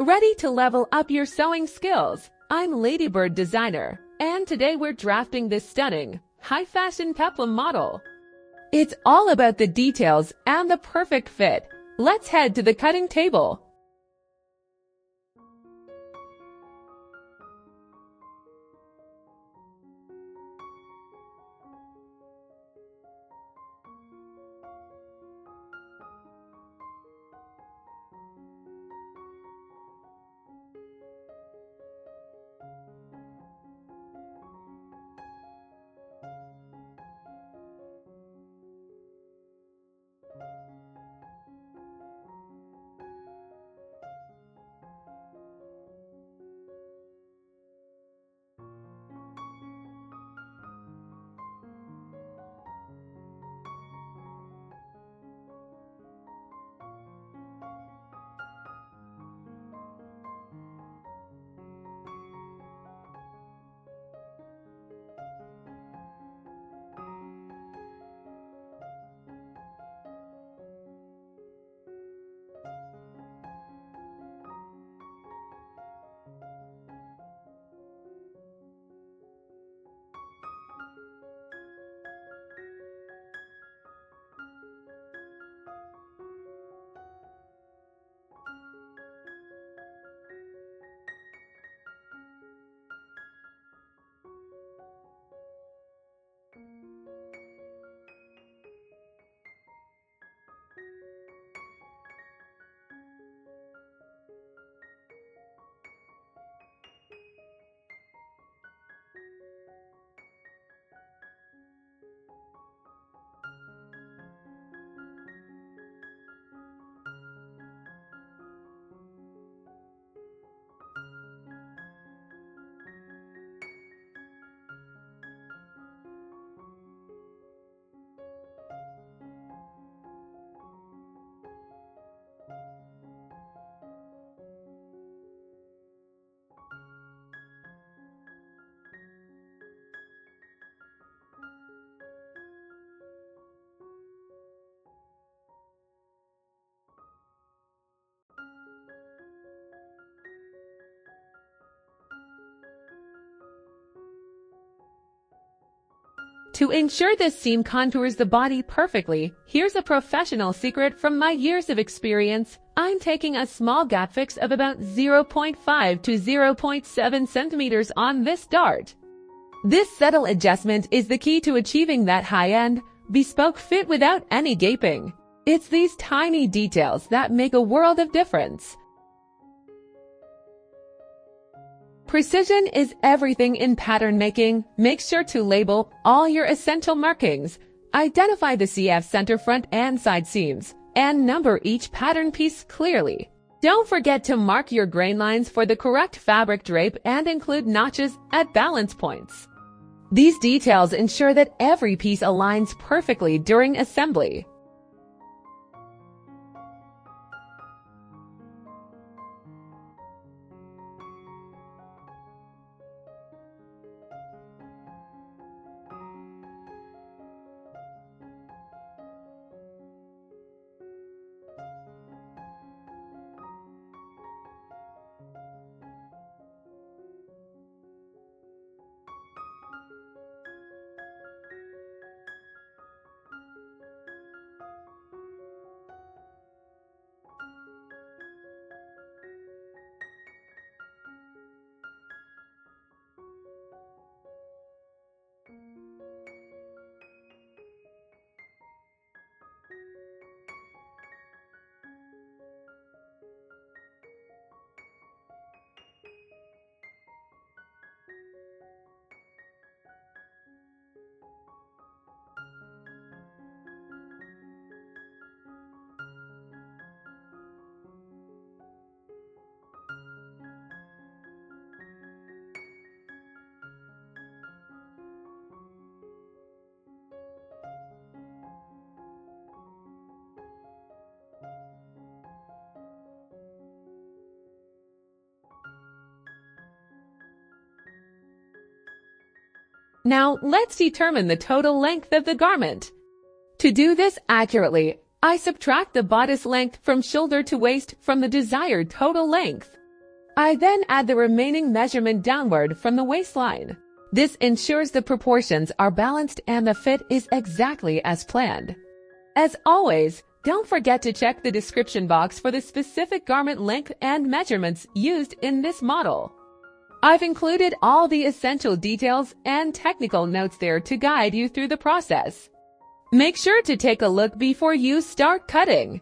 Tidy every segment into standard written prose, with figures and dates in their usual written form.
Ready to level up your sewing skills? I'm ladybirdesigner, and today we're drafting this stunning, high-fashion peplum model. It's all about the details and the perfect fit. Let's head to the cutting table. To ensure this seam contours the body perfectly, here's a professional secret from my years of experience. I'm taking a small gap fix of about 0.5 to 0.7 centimeters on this dart. This subtle adjustment is the key to achieving that high-end, bespoke fit without any gaping. It's these tiny details that make a world of difference. Precision is everything in pattern making. Make sure to label all your essential markings, identify the CF center front and side seams, and number each pattern piece clearly. Don't forget to mark your grain lines for the correct fabric drape and include notches at balance points. These details ensure that every piece aligns perfectly during assembly. Now let's determine the total length of the garment. To do this accurately, I subtract the bodice length from shoulder to waist from the desired total length. I then add the remaining measurement downward from the waistline. This ensures the proportions are balanced and the fit is exactly as planned. As always, don't forget to check the description box for the specific garment length and measurements used in this model. I've included all the essential details and technical notes there to guide you through the process. Make sure to take a look before you start cutting.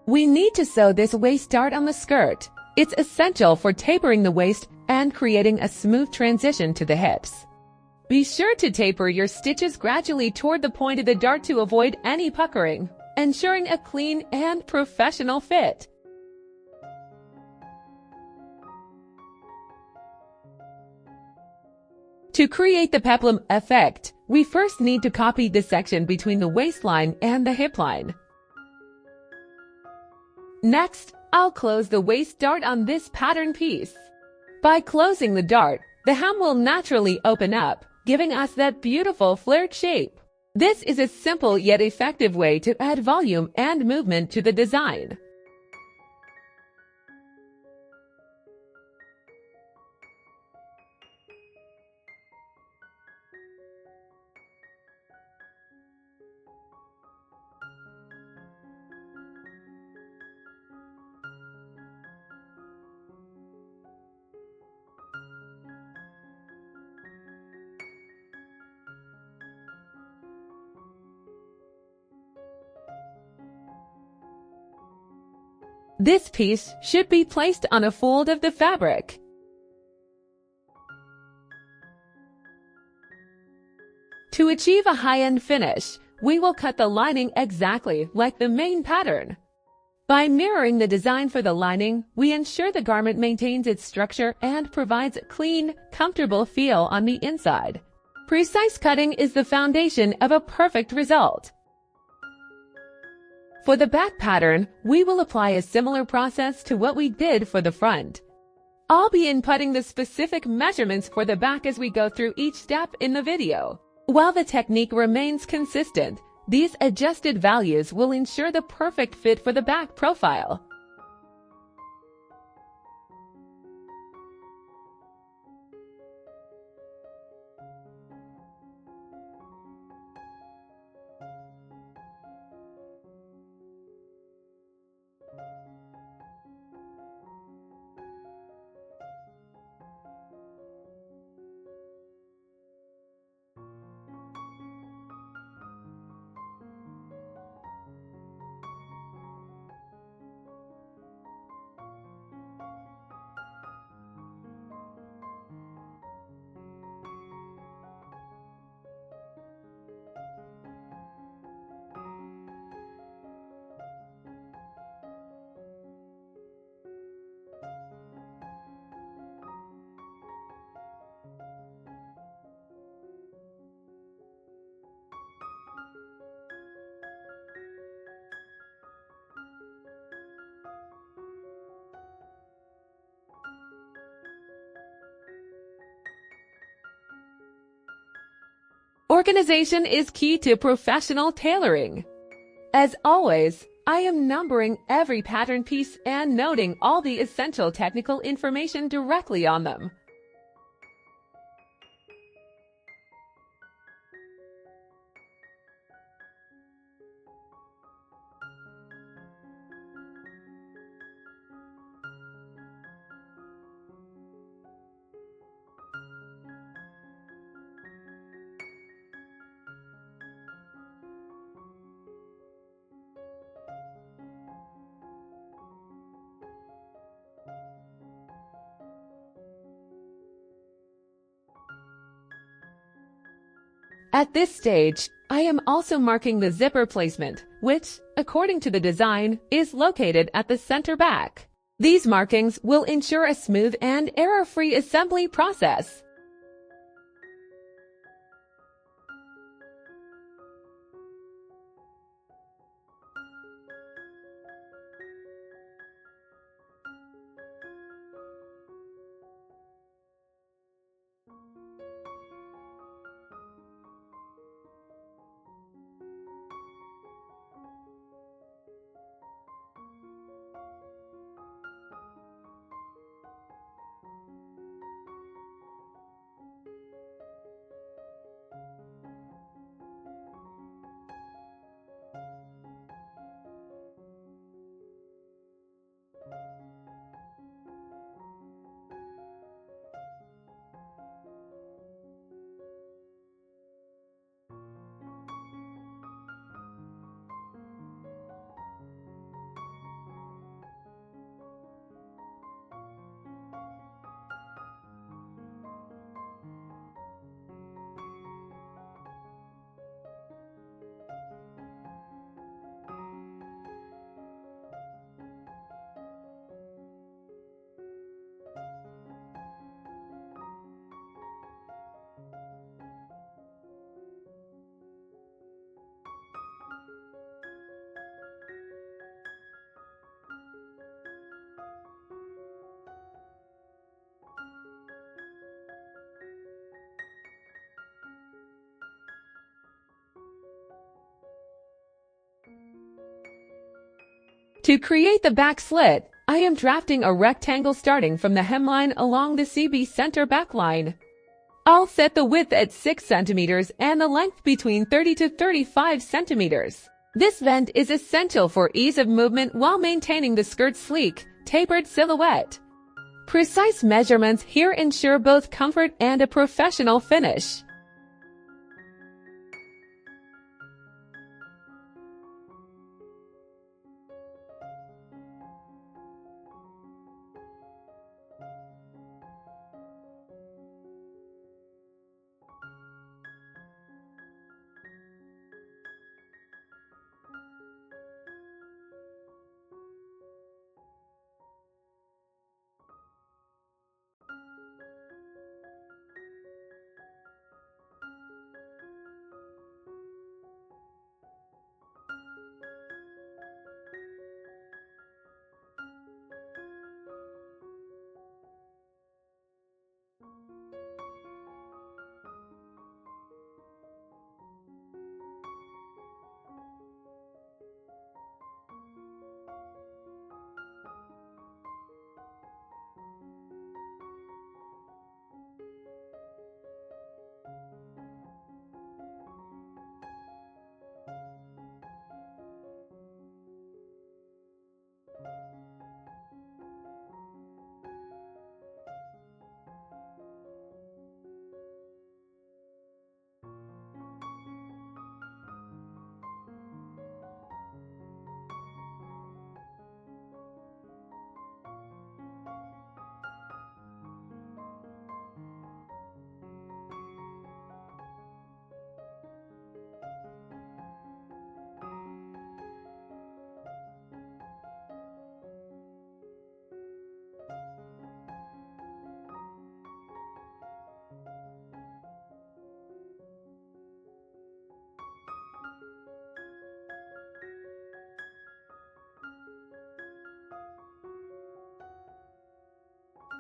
We need to sew this waist dart on the skirt. It's essential for tapering the waist and creating a smooth transition to the hips. Be sure to taper your stitches gradually toward the point of the dart to avoid any puckering, ensuring a clean and professional fit. To create the peplum effect, we first need to copy the section between the waistline and the hip line. Next, I'll close the waist dart on this pattern piece. By closing the dart, the hem will naturally open up, giving us that beautiful flared shape. This is a simple yet effective way to add volume and movement to the design. This piece should be placed on a fold of the fabric. To achieve a high-end finish, we will cut the lining exactly like the main pattern. By mirroring the design for the lining, we ensure the garment maintains its structure and provides a clean, comfortable feel on the inside. Precise cutting is the foundation of a perfect result. For the back pattern, we will apply a similar process to what we did for the front. I'll be inputting the specific measurements for the back as we go through each step in the video. While the technique remains consistent, these adjusted values will ensure the perfect fit for the back profile. Organization is key to professional tailoring. As always, I am numbering every pattern piece and noting all the essential technical information directly on them. At this stage, I am also marking the zipper placement, which, according to the design, is located at the center back. These markings will ensure a smooth and error-free assembly process. To create the back slit, I am drafting a rectangle starting from the hemline along the CB center back line. I'll set the width at 6 centimeters and the length between 30 to 35 centimeters. This vent is essential for ease of movement while maintaining the skirt's sleek, tapered silhouette. Precise measurements here ensure both comfort and a professional finish.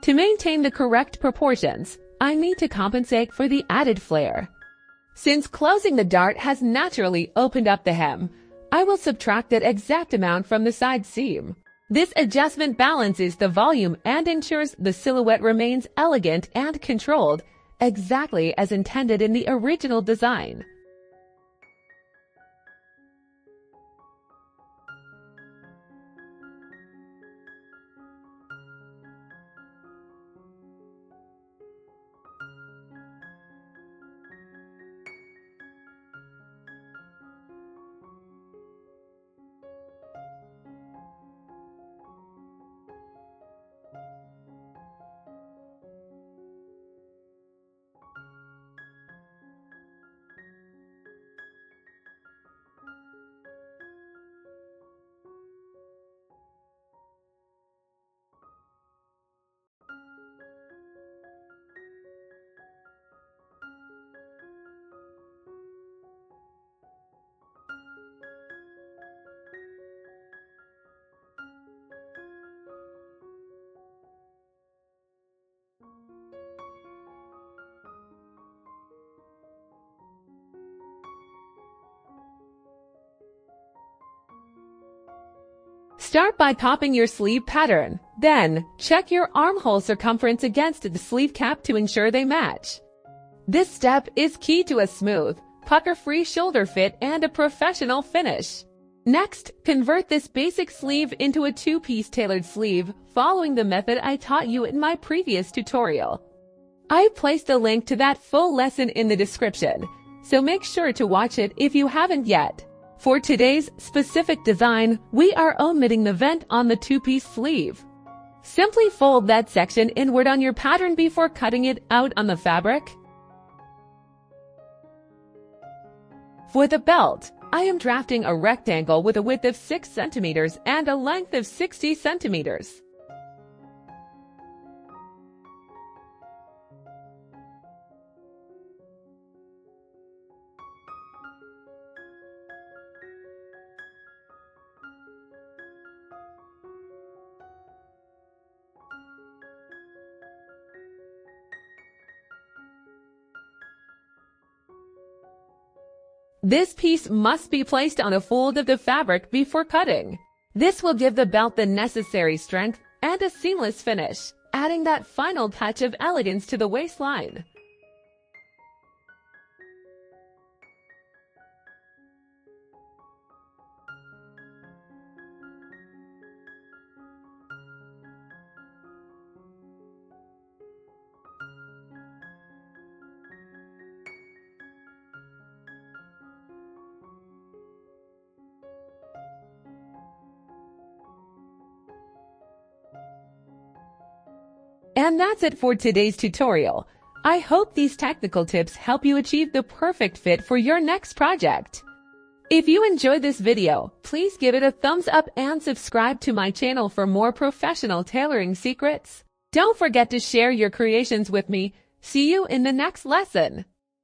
To maintain the correct proportions, I need to compensate for the added flare. Since closing the dart has naturally opened up the hem, I will subtract that exact amount from the side seam. This adjustment balances the volume and ensures the silhouette remains elegant and controlled, exactly as intended in the original design. Start by topping your sleeve pattern. Then, check your armhole circumference against the sleeve cap to ensure they match. This step is key to a smooth, pucker-free shoulder fit and a professional finish. Next, convert this basic sleeve into a two-piece tailored sleeve, following the method I taught you in my previous tutorial. I placed a link to that full lesson in the description, so make sure to watch it if you haven't yet. For today's specific design, we are omitting the vent on the two-piece sleeve. Simply fold that section inward on your pattern before cutting it out on the fabric. For the belt, I am drafting a rectangle with a width of 6 centimeters and a length of 60 centimeters. This piece must be placed on a fold of the fabric before cutting. This will give the belt the necessary strength and a seamless finish, adding that final touch of elegance to the waistline. And that's it for today's tutorial. I hope these technical tips help you achieve the perfect fit for your next project. If you enjoyed this video, please give it a thumbs up and subscribe to my channel for more professional tailoring secrets. Don't forget to share your creations with me. See you in the next lesson.